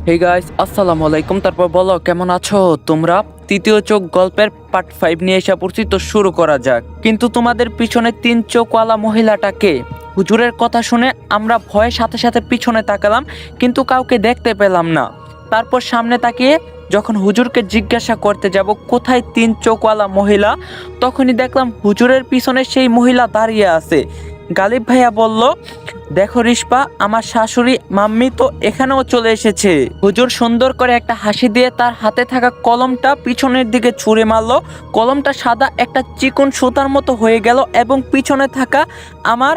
Hey guys, আসসালামু আলাইকুম। তারপর বলো কেমন আছো তোমরা। তৃতীয় চোখ গল্পের পার্ট 5 নিয়ে এসে পড়ছি, তো শুরু করা যাক। কিন্তু তোমাদের পিছনে তিন চোখওয়ালা মহিলাটাকে হুজুরের কথা শুনে আমরা ভয়ের সাথে সাথে পিছনে তাকালাম, কিন্তু কাউকে দেখতে পেলাম না। তারপর সামনে তাকিয়ে যখন হুজুরকে জিজ্ঞাসা করতে যাব কোথায় তিন চোখওয়ালা মহিলা, তখনই দেখলাম হুজুরের পিছনে সেই মহিলা দাঁড়িয়ে আছে। গালিব ভাইয়া বলল, দেখো রিস্পা, আমার শাশুড়ি মাম্মি তো এখানেও চলে এসেছে। হুজুর সুন্দর করে একটা হাসি দিয়ে তার হাতে থাকা কলমটা পিছনের দিকে ছুঁড়ে মারলো। কলমটা সাদা একটা চিকন সুতার মতো হয়ে গেল এবং পিছনে থাকা আমার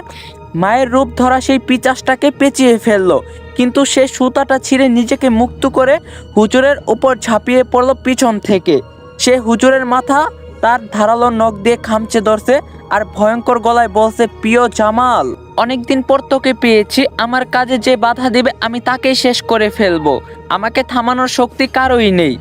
মায়ের রূপ ধরা সেই পিচাসটাকে পেঁচিয়ে ফেললো। কিন্তু সে সুতাটা ছিঁড়ে নিজেকে মুক্ত করে হুজুরের উপর ঝাঁপিয়ে পড়লো পিছন থেকে। সে হুজুরের মাথা তার ধারালো নখ দিয়ে খামচে ধরছে আর ভয়ঙ্কর গলায় বলছে, প্রিয় জামাল, অনেকদিন পর তোকে পেয়েছি। আমার কাজে যে বাধা দেবে আমি তাকেই শেষ করে ফেলবো। আমাকে থামানোর শক্তি কারোই নেই।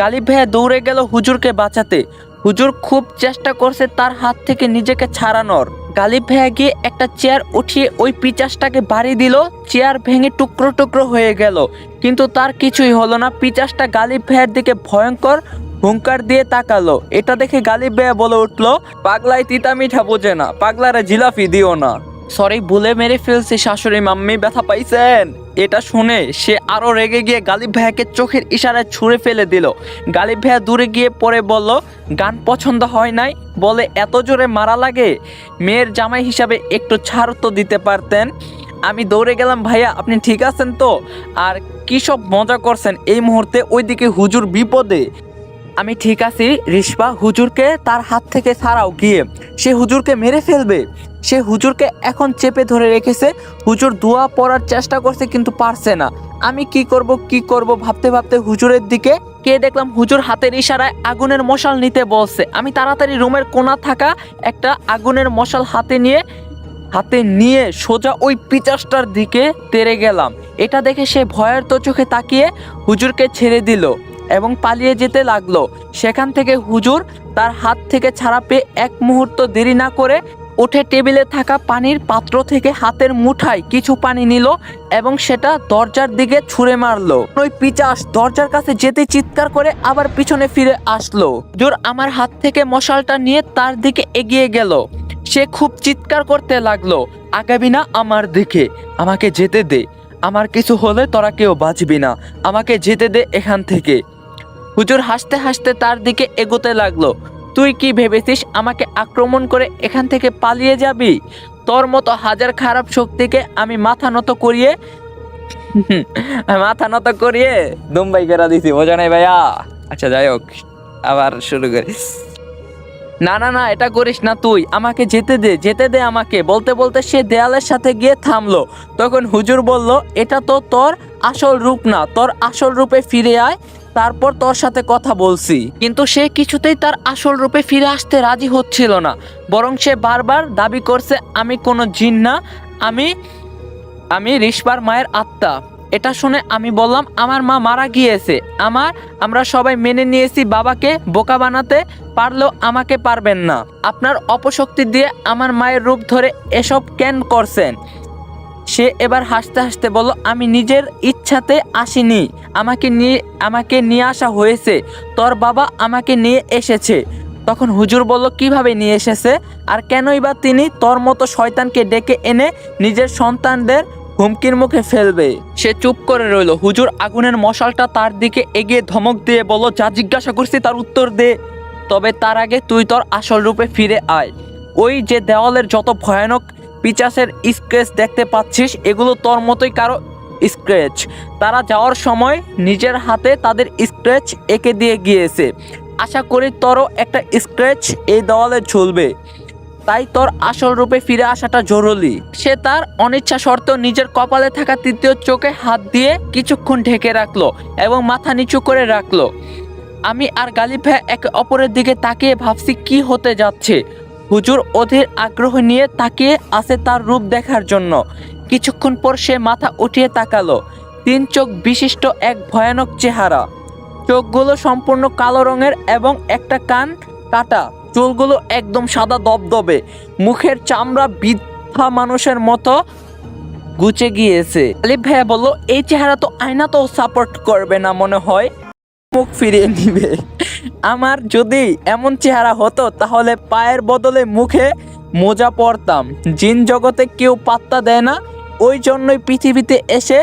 গালিব ভাইয়া দৌড়ে গেল হুজুরকে বাঁচাতে। হুজুর খুব চেষ্টা করছে তার হাত থেকে নিজেকে ছাড়ানোর। গালিব ভাইয়া গিয়ে একটা চেয়ার উঠিয়ে ওই পিচাসটাকে বাড়ি দিল। চেয়ার ভেঙে টুকরো টুকরো হয়ে গেল, কিন্তু তার কিছুই হলো না। পিচাসটা গালিব ভাইয়ের দিকে ভয়ঙ্কর হুঙ্কার দিয়ে তাকালো। এটা দেখে গালিব ভাইয়া বলে উঠলো, পাগলাই তিতা মিঠা বোঝে না, পাগলারে জিলাপি দিও না। সরি, ভুলে মেরে ফেলছি শাশুড়ি মাম্মি, ব্যথা পাইছেন? এটা শুনে সে আরো রেগে গিয়ে গালিব ভাইয়াকে চোখের ইশারায় ছুঁড়ে ফেলে দিল। গালিব ভাইয়া দূরে গিয়ে পরে বলল, গান পছন্দ হয় নাই বলে এত জোরে মারা লাগে? মেয়ের জামাই হিসাবে একটু ছাড় তো দিতে পারতেন। আমি দৌড়ে গেলাম, ভাইয়া আপনি ঠিক আছেন তো? আর কি সব মজা করছেন এই মুহূর্তে? ওইদিকে হুজুর বিপদে। আমি ঠিক আছি রিস্পা, হুজুরকে তার হাত থেকে ছাড়াও গিয়ে, সে হুজুরকে মেরে ফেলবে। সে হুজুরকে এখন চেপে ধরে রেখেছে। হুজুর দোয়া পড়ার চেষ্টা করছে কিন্তু পারছে না। আমি কি করব ভাবতে ভাবতে হুজুরের দিকে কে দেখলাম হুজুর হাতের ইশারায় আগুনের মশাল নিতে বলছে। আমি তাড়াতাড়ি রুমের কোণা থাকা একটা আগুনের মশাল হাতে নিয়ে সোজা ওই পিচাসটার দিকে তেড়ে গেলাম। এটা দেখে সে ভয়ের তো চোখে তাকিয়ে হুজুরকে ছেড়ে দিল এবং পালিয়ে যেতে লাগলো। সেখান থেকে হুজুর তার হাত থেকে ছাড়া পেয়ে এক মুহূর্ত দেরি না করে উঠে টেবিলে থাকা পানির পাত্র থেকে হাতের মুঠায় কিছু পানি নিল এবং সেটা দরজার দিকে ছুঁড়ে মারলো। ওই পিচাস দরজার কাছে যেতে চিৎকার করে আবার পিছনে ফিরে আসলো। হুজুর আমার হাত থেকে মশালটা নিয়ে তার দিকে এগিয়ে গেল। সে খুব চিৎকার করতে লাগলো, আগাবি না আমার দিকে, আমাকে যেতে দে, আমার কিছু হলে তোরা কেউ বাঁচবি না, আমাকে যেতে দে এখান থেকে। হুজুর হাসতে হাসতে তার দিকে এগোতে লাগলো। তুই কি ভেবেছিস আমাকে আক্রমণ করে এখান থেকে পালিয়ে যাবি? তোর মতো হাজার খারাপ শক্তিকে আমি মাথা নত করিয়ে দুম্বাই করা দিছি, বোঝা নাই ভাইয়া? আচ্ছা যাই হোক, আবার শুরু করি। না না না, এটা করিস না তুই, আমাকে যেতে দে আমাকে। বলতে বলতে সে দেয়ালের সাথে গিয়ে থামলো। তখন হুজুর বলল, এটা তো তোর আসল রূপ না, তোর আসল রূপে ফিরে আয়, তারপর তোর সাথে কথা বলছি। কিন্তু সে কিছুতেই তার আসল রূপে ফিরে আসতে রাজি হচ্ছিল না, বরং সে বারবার দাবি করছে, আমি কোনো জিন না, আমি রিস্পার মায়ের আত্মা। এটা শুনে আমি বললাম, আমার মা মারা গিয়েছে, আমরা সবাই মেনে নিয়েছি বাবাকে বোকা বানাতে পারলেও আমাকে পারবেন না। আপনার অপশক্তি দিয়ে আমার মায়ের রূপ ধরে এসব কেন করছেন? সে এবার হাসতে হাসতে বলল, আমি নিজের ইচ্ছাতে আসিনি, আমাকে নিয়ে আসা হয়েছে, তোর বাবা আমাকে নিয়ে এসেছে। তখন হুজুর বলল, কিভাবে নিয়ে এসেছে? আর কেনই বা তিনি তোর মতো শয়তানকে ডেকে এনে নিজের সন্তানদের হুমকির মুখে ফেলবে? সে চুপ করে রইল। হুজুর আগুনের মশালটা তার দিকে এগিয়ে ধমক দিয়ে বলল, যা জিজ্ঞাসা করছি তার উত্তর দে, তবে তার আগে তুই তোর আসল রূপে ফিরে আয়। ওই যে দেওয়ালের যত ভয়ানক পিচাসের স্ক্র্যাচ দেখতে পাচ্ছিস, এগুলো তোর মতোই কারো স্ক্র্যাচ। তারা যাওয়ার সময় নিজের হাতে তাদের স্ক্র্যাচ এঁকে দিয়ে গিয়েছে। আশা করি তোরও একটা স্ক্র্যাচ এই দেওয়ালে ঝুলবে, তাই তোর আসল রূপে ফিরে আসাটা জরুরি। সে তার অনিচ্ছা সত্ত্বেও নিজের কপালে থাকা তৃতীয় চোখে হাত দিয়ে কিছুক্ষণ ঢেকে রাখলো এবং মাথা নিচু করে রাখলো। আমি আর গালিব ভাই একে অপরের দিকে তাকিয়ে ভাবছি কি হতে যাচ্ছে। হুজুর অধীর আগ্রহ নিয়ে তাকিয়ে আছে তার রূপ দেখার জন্য। কিছুক্ষণ পর সে মাথা উঠিয়ে তাকালো। তিন চোখ বিশিষ্ট এক ভয়ানক চেহারা। চোখগুলো সম্পূর্ণ কালো রঙের এবং একটা কান কাটা। চুলগুলো একদম সাদা দবদবে। মুখের চামড়া বৃদ্ধা মানুষের মতো গুছে গিয়েছে। আলিফ ভাইয়া বলল, এই চেহারা তো আয়না তো সাপোর্ট করবে না মনে হয়, মুখ ফিরিয়ে নিবে। আমার যদি এমন চেহারা হতো তাহলে পায়ের বদলে মুখে মোজা পরতাম। জিন জগতে কেউ পাত্তা দেয় না, ওই জন্যই পৃথিবীতে এসে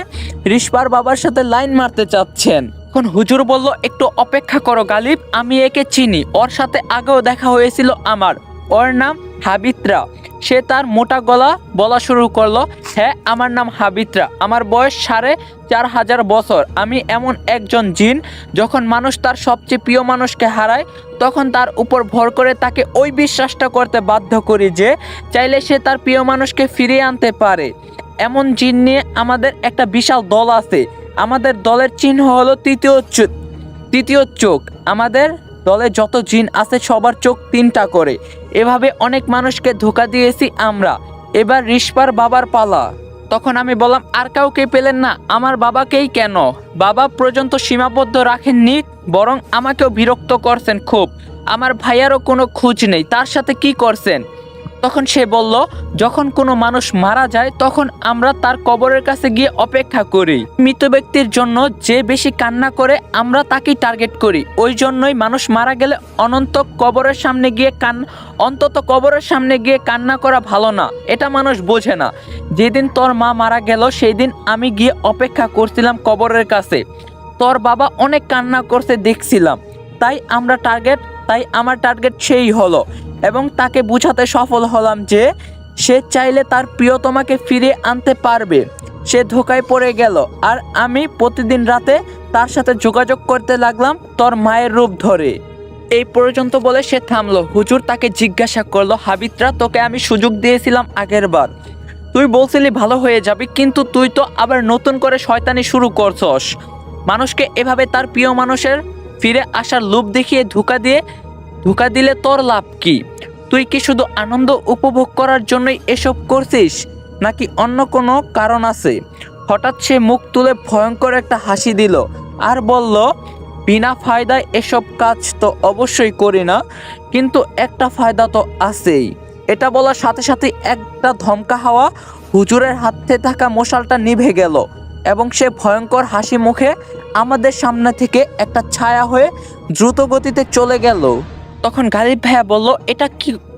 রিশপার বাবার সাথে লাইন মারতে চাচ্ছেন। এখন হুজুর বলল, একটু অপেক্ষা করো গালিব, আমি একে চিনি, ওর সাথে আগেও দেখা হয়েছিল আমার। ওর নাম হাবিত্রা। সে তার মোটা গলা বলা শুরু করলো, হ্যাঁ আমার নাম হাবিত্রা, আমার বয়স 4500 বছর। আমি এমন একজন জিন, যখন মানুষ তার সবচেয়ে প্রিয় মানুষকে হারায় তখন তার উপর ভর করে তাকে ওই বিশ্বাসটা করতে বাধ্য করি যে চাইলে সে তার প্রিয় মানুষকে ফিরিয়ে আনতে পারে। এমন জিন নিয়ে আমাদের একটা বিশাল দল আছে। আমাদের দলের চিহ্ন হলো তৃতীয় চোখ। আমাদের দলে যত জিন আছে সবার চোখ 3টা করে। এভাবে অনেক মানুষকে ধোঁকা দিয়েছি আমরা। এবার রিশপার বাবার পালা। তখন আমি বললাম, আর কাউকে পেলেন না? আমার বাবাকেই কেন? বাবা পর্যন্ত সীমাবদ্ধ রাখেননি, বরং আমাকেও বিরক্ত করছেন খুব। আমার ভাইয়ারও কোনো খোঁজ নেই, তার সাথে কি করছেন? তখন সে বলল, যখন কোনো মানুষ মারা যায় তখন আমরা তার কবরের কাছে গিয়ে অপেক্ষা করি। মৃত ব্যক্তির জন্য যে বেশি কান্না করে আমরা তাকেই টার্গেট করি। ওই জন্যই মানুষ মারা গেলে অন্তত কবরের সামনে গিয়ে কান্না করা ভালো না, এটা মানুষ বোঝে না। যেদিন তোর মা মারা গেল সেই দিন আমি গিয়ে অপেক্ষা করছিলাম কবরের কাছে। তোর বাবা অনেক কান্না করতে দেখছিলাম, তাই আমার টার্গেট সেই হলো, এবং তাকে বুঝাতে সফল হলাম যে সে চাইলে তার প্রিয়তমাকে ফিরিয়ে আনতে পারবে। সে ধোঁকায় পড়ে গেল, আর আমি প্রতিদিন রাতে তার সাথে যোগাযোগ করতে লাগলাম তোর মায়ের রূপ ধরে। এই পর্যন্ত বলে সে থামলো। হুজুর তাকে জিজ্ঞাসা করলো, হাবিত্রা, তোকে আমি সুযোগ দিয়েছিলাম আগের বার, তুই বলছিলি ভালো হয়ে যাবি, কিন্তু তুই তো আবার নতুন করে শয়তানি শুরু করছস। মানুষকে এভাবে তার প্রিয় মানুষের ফিরে আসার লোভ দেখিয়ে ধোঁকা দিলে তোর লাভ কি? তুই কি শুধু আনন্দ উপভোগ করার জন্যই এসব করছিস, নাকি অন্য কোনো কারণ আছে? হঠাৎ সে মুখ তুলে ভয়ঙ্কর একটা হাসি দিল আর বলল, বিনা ফায়দায় এসব কাজ তো অবশ্যই করি না, কিন্তু একটা ফায়দা তো আছেই। এটা বলার সাথে সাথে একটা ধমকা হাওয়া হুজুরের হাতে থাকা মশালটা নিভে গেল, এবং সে ভয়ঙ্কর হাসি মুখে আমাদের সামনে থেকে একটা ছায়া হয়ে দ্রুত গতিতে চলে গেল। তখন গালিব ভাইয়া বলল,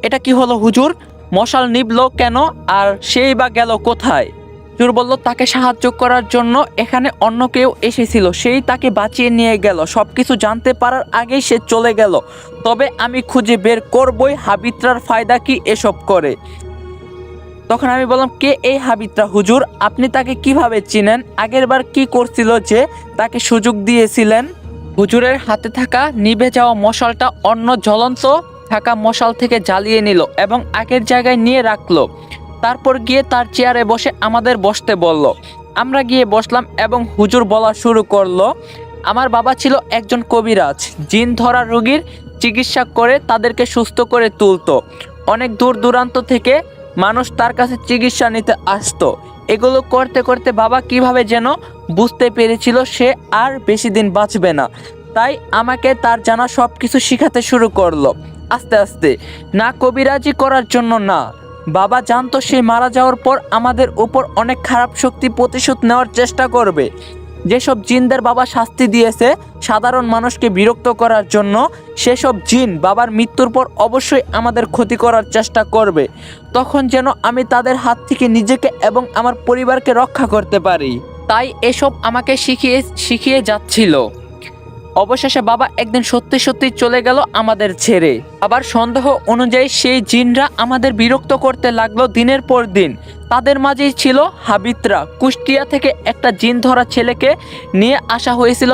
এটা কি হলো হুজুর? মশাল নিভলো কেন, আর সেই বা গেল কোথায়? হুজুর বলল, তাকে সাহায্য করার জন্য এখানে অন্য কেউ এসেছিল, সেই তাকে বাঁচিয়ে নিয়ে গেল। সবকিছু জানতে পারার আগেই সে চলে গেল, তবে আমি খুঁজে বের করবই হাবিত্রার ফায়দা কি এসব করে। তখন আমি বললাম, কে এই হাবিত্রা হুজুর? আপনি তাকে কিভাবে চিনেন? আগের বার কি করছিল যে তাকে সুযোগ দিয়েছিলেন? হুজুরের হাতে থাকা নিভে যাওয়া মশালটা অন্য জ্বলন্ত থাকা মশাল থেকে জ্বালিয়ে নিল এবং আগের জায়গায় নিয়ে রাখলো। তারপর গিয়ে তার চেয়ারে বসে আমাদের বসতে বলল। আমরা গিয়ে বসলাম এবং হুজুর বলা শুরু করলো, আমার বাবা ছিল একজন কবিরাজ, জিন ধরা রোগীর চিকিৎসা করে তাদেরকে সুস্থ করে তুলতো। অনেক দূর দূরান্ত থেকে মানুষ তার কাছে চিকিৎসা নিতে আসতো। এগুলো করতে করতে বাবা কিভাবে যেন বুঝতে পেরেছিল সে আর বেশি দিন বাঁচবে না, তাই আমাকে তার জানা সব কিছু শিখাতে শুরু করলো আস্তে আস্তে। না কবিরাজি করার জন্য না, বাবা জানতো সে মারা যাওয়ার পর আমাদের উপর অনেক খারাপ শক্তি প্রতিশোধ নেওয়ার চেষ্টা করবে। যেসব জিনদের বাবা শাস্তি দিয়েছে সাধারণ মানুষকে বিরক্ত করার জন্য, সেসব জিন বাবার মৃত্যুর পর অবশ্যই আমাদের ক্ষতি করার চেষ্টা করবে, তখন যেন আমি তাদের হাত থেকে নিজেকে এবং আমার পরিবারকে রক্ষা করতে পারি। তাই এসব আমাকে শিখিয়ে যাচ্ছিল। অবশেষে বাবা একদিন সত্যি সত্যি চলে গেল আমাদের ছেড়ে। আবার সন্দেহ অনুযায়ী সেই জিনরা আমাদের বিরক্ত করতে লাগলো দিনের পর দিন। তাদের মাঝেই ছিল হাবিত্রা। কুষ্টিয়া থেকে একটা জিন ধরা ছেলেকে নিয়ে আসা হয়েছিল।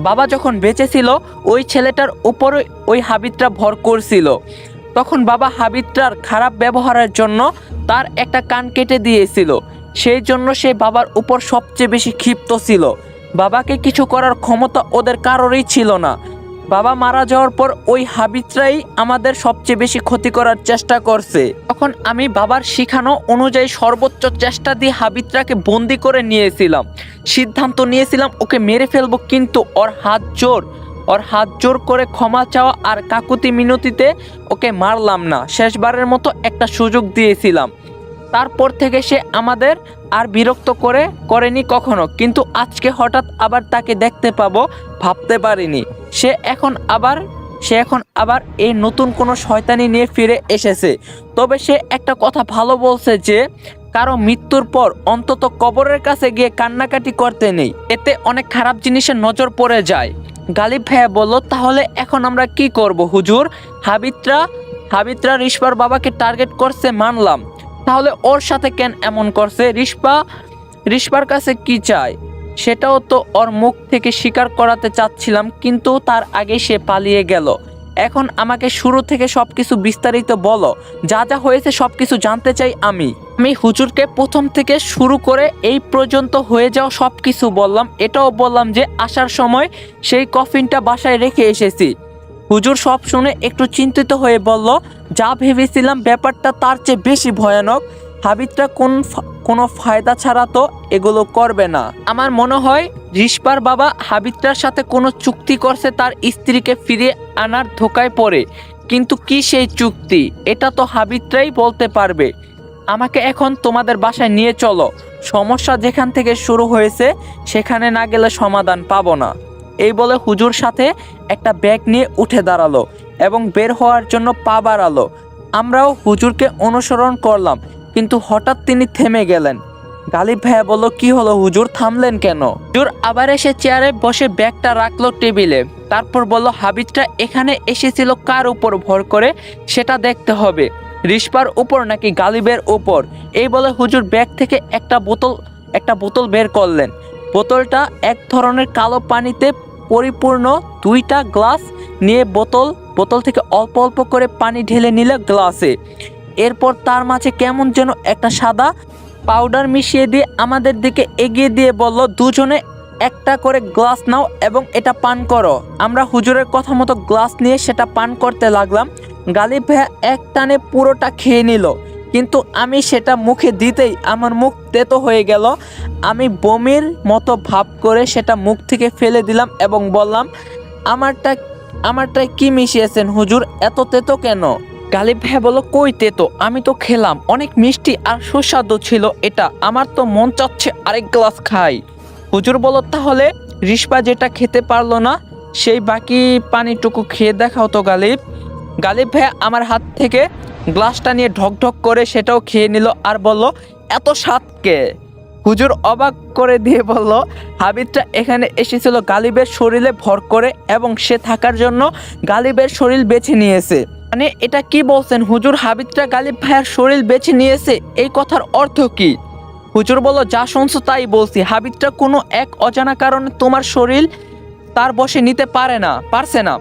বাবা যখন বেঁচে ছিল ওই ছেলেটার উপরে ওই হাবিত্রা ভর করছিল। তখন বাবা হাবিত্রার খারাপ ব্যবহারের জন্য তার একটা কান কেটে দিয়েছিল। সেই জন্য সে বাবার উপর সবচেয়ে বেশি ক্ষিপ্ত ছিল। বাবাকে কিছু করার ক্ষমতা ওদের কারোরই ছিল না। বাবা মারা যাওয়ার পর ওই হাবিত্রাই আমাদের সবচেয়ে বেশি ক্ষতি করার চেষ্টা করছে। তখন আমি বাবার শিখানো অনুযায়ী সর্বোচ্চ চেষ্টা দিয়ে হাবিত্রাকে বন্দি করে নিয়েছিলাম। সিদ্ধান্ত নিয়েছিলাম ওকে মেরে ফেলবো, কিন্তু ওর হাত জোর করে ক্ষমা চাওয়া আর কাকুতি মিনতিতে ওকে মারলাম না। শেষবারের মতো একটা সুযোগ দিয়েছিলাম। তারপর থেকে সে আমাদের আর বিরক্ত করেনি কখনো, কিন্তু আজকে হঠাৎ আবার তাকে দেখতে পাবো ভাবতে পারিনি। সে এখন আবার এই নতুন কোনো শয়তানি নিয়ে ফিরে এসেছে। তবে সে একটা কথা ভালো বলছে যে কারো মৃত্যুর পর অন্তত কবরের কাছে গিয়ে কান্নাকাটি করতে নেই, এতে অনেক খারাপ জিনিসের নজর পড়ে যায়। গালিব ভাইয়া বলল, তাহলে এখন আমরা কি করব হুজুর? হাবিত্রা রিশপার বাবাকে টার্গেট করছে মানলাম, তাহলে ওর সাথে কেন এমন করছে? রিশপার কাছে কি চায় সেটাও তো ওর মুখ থেকে স্বীকার করাতে চাচ্ছিলাম, কিন্তু তার আগে সে পালিয়ে গেল। এখন আমাকে শুরু থেকে সবকিছু বিস্তারিত বলো, যা যা হয়েছে সবকিছু জানতে চাই আমি হুজুরকে প্রথম থেকে শুরু করে এই পর্যন্ত হয়ে যাওয়া সবকিছু বললাম। এটাও বললাম যে আসার সময় সেই কফিনটা বাসায় রেখে এসেছি। হুজুর সব শুনে একটু চিন্তিত হয়ে বলল, যা ভেবেছিলাম ব্যাপারটা তার চেয়ে বেশি ভয়ানক। হাবিবটা কোনো ফায়দা ছাড়া তো এগুলো করবে না। আমার মনে হয় রিশপার বাবা হাবিবটার সাথে কোনো চুক্তি করছে তার স্ত্রীকে ফিরিয়ে আনার ধোকায় পড়ে। কিন্তু কি সেই চুক্তি, এটা তো হাবিবটাই বলতে পারবে। আমাকে এখন তোমাদের বাসায় নিয়ে চলো, সমস্যা যেখান থেকে শুরু হয়েছে সেখানে না গেলে সমাধান পাবো না। এই বলে হুজুর সাথে একটা ব্যাগ নিয়ে উঠে দাঁড়ালো এবং বের হওয়ার জন্য পা বাড়ালো। আমরাও হুজুরকে অনুসরণ করলাম, কিন্তু হঠাৎ তিনি থেমে গেলেন। গালিব ভাইয়া বলল, কি হলো হুজুর, থামলেন কেন? হুজুর আবার এসে চেয়ারে বসে ব্যাগটা রাখলো টেবিলে, তারপর বলল, হাবিবটা এখানে এসেছিল কার উপর ভর করে সেটা দেখতে হবে, রিশপার উপর নাকি গালিবের উপর। এই বলে হুজুর ব্যাগ থেকে একটা বোতল বের করলেন। বোতলটা এক ধরনের কালো পানিতে পরিপূর্ণ। দুইটা গ্লাস নিয়ে বোতল থেকে অল্প অল্প করে পানি ঢেলে নিল গ্লাসে। এরপর তার মাঝে কেমন যেন একটা সাদা পাউডার মিশিয়ে দিয়ে আমাদের দিকে এগিয়ে দিয়ে বলল, দুজনে একটা করে গ্লাস নাও এবং এটা পান করো। আমরা হুজুরের কথা মতো গ্লাস নিয়ে সেটা পান করতে লাগলাম। গালিব ভাইয়া এক টানে পুরোটা খেয়ে নিল, কিন্তু আমি সেটা মুখে দিতেই আমার মুখ তেতো হয়ে গেল। আমি বমির মতো ভাব করে সেটা মুখ থেকে ফেলে দিলাম এবং বললাম, আমারটায় কি মিশিয়েছেন হুজুর, এত তেতো কেন? গালিব ভাইয়া বলল, কই তেতো, আমি তো খেলাম, অনেক মিষ্টি আর সুস্বাদু ছিল এটা, আমার তো মন চাচ্ছে আরেক গ্লাস খাই। হুজুর বলল, তাহলে রিশপা যেটা খেতে পারলো না সেই বাকি পানিটুকু খেয়ে দেখাও তো গালিব। গালিব ভাইয়া আমার হাত থেকে গ্লাসটা নিয়ে ঢকঢক করে সেটাও খেয়ে নিল আর বলল, এত স্বাদকে? হুজুর অবাক করে দিয়ে বলল, হাবিবটা এখানে এসেছিল গালিবের শরীরে ভর করে এবং সে থাকার জন্য গালিবের শরীর বেছে নিয়েছে। মানে এটা কি বলছেন হুজুর, হাবিবটা গালিব ভাইয়ার শরীর বেছে নিয়েছে, এই কথার অর্থ কি? হুজুর বলল, যা শুনছো তাই বলছি, হাবিবটা কোনো এক অজানা কারণে তোমার শরীর তার বশে নিতে পারছে না,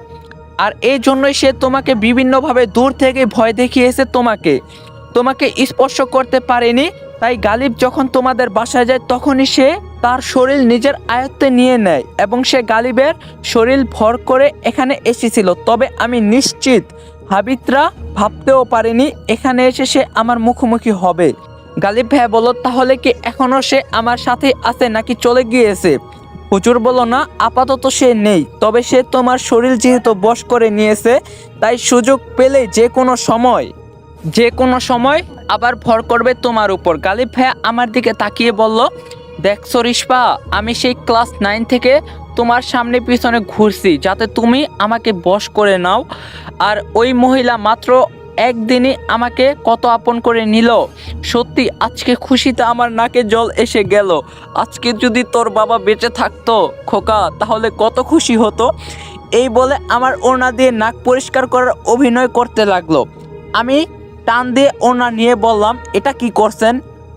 আর এই জন্যই সে তোমাকে বিভিন্নভাবে দূর থেকে ভয় দেখিয়েছে, তোমাকে স্পর্শ করতে পারেনি। তাই গালিব যখন তোমাদের বাসায় যায় তখনই সে তার শরীর নিজের আয়ত্তে নিয়ে নেয় এবং সে গালিবের শরীর ভর করে এখানে এসেছিল। তবে আমি নিশ্চিত হাবিবরা ভাবতেও পারেনি এখানে এসে সে আমার মুখোমুখি হবে। গালিব ভাইয়া বলল, তাহলে কি এখনো সে আমার সাথে আছে নাকি চলে গিয়েছে? হুজুর বলল, না, আপাতত সে নেই, তবে সে তোমার শরীর যেহেতু বশ করে নিয়েছে তাই সুযোগ পেলে যে কোনো সময় আবার ভর করবে তোমার উপর। গালিব ভাইয়া আমার দিকে তাকিয়ে বলল, দেখছো রিশপা, আমি সেই ক্লাস 9 থেকে তোমার সামনে পিছনে ঘুরছি যাতে তুমি আমাকে বশ করে নাও, আর ওই মহিলা মাত্র একদিনই আমাকে কত আপন করে নিল। সত্যি আজকে খুশিতে আমার নাকে জল এসে গেল। আজকে যদি তোর বাবা বেঁচে থাকতো খোকা, তাহলে কত খুশি হতো। এই বলে আমার ওড়না দিয়ে নাক পরিষ্কার করার অভিনয় করতে লাগলো। আমি টান দিয়ে ওড়না নিয়ে বললাম, এটা কি করছেন?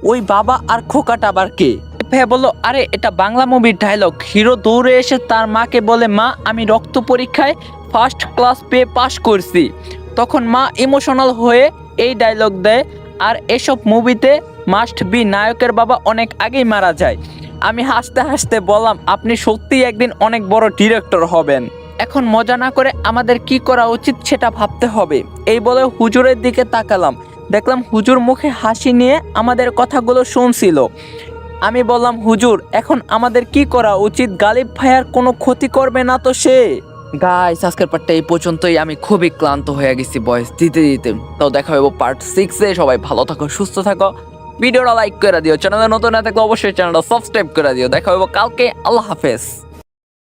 ওই বাবা আর খোকাটা আবার কে? ভাইয়া বললো, আরে এটা বাংলা মুভির ডায়লগ। হিরো দৌড়ে এসে তার মাকে বলে, মা আমি রক্ত পরীক্ষায় ফার্স্ট ক্লাস পেয়ে পাশ করছি। তখন মা ইমোশনাল হয়ে এই ডায়লগ দেয়। আর এসব মুভিতে মাস্ট বি নায়কের বাবা অনেক আগেই মারা যায়। আমি হাসতে হাসতে বললাম, আপনি সত্যিই একদিন অনেক বড় ডিরেক্টর হবেন। এখন মজা না করে আমাদের কি করা উচিত সেটা ভাবতে হবে। এই বলে হুজুরের দিকে তাকালাম, দেখলাম হুজুর মুখে হাসি নিয়ে আমাদের কথাগুলো শুনছিল। আমি বললাম, হুজুর এখন আমাদের কি করা উচিত? গালিব ভাইয়ার কোনো ক্ষতি করবে না তো সে? গাইস, আজকের পার্টটা এই পর্যন্তই। আমি খুবই ক্লান্ত হয়ে গেছি ভয়েস দিতে দিতে। তাও দেখা হবে পার্ট 6-এ। সবাই ভালো থাকো, সুস্থ থাকো। ভিডিওটা লাইক করে দিও, চ্যানেলে নতুন না থাকলে অবশ্যই চ্যানেলটা সাবস্ক্রাইব করে দিও। দেখা হবে কালকে, আল্লাহ হাফেজ।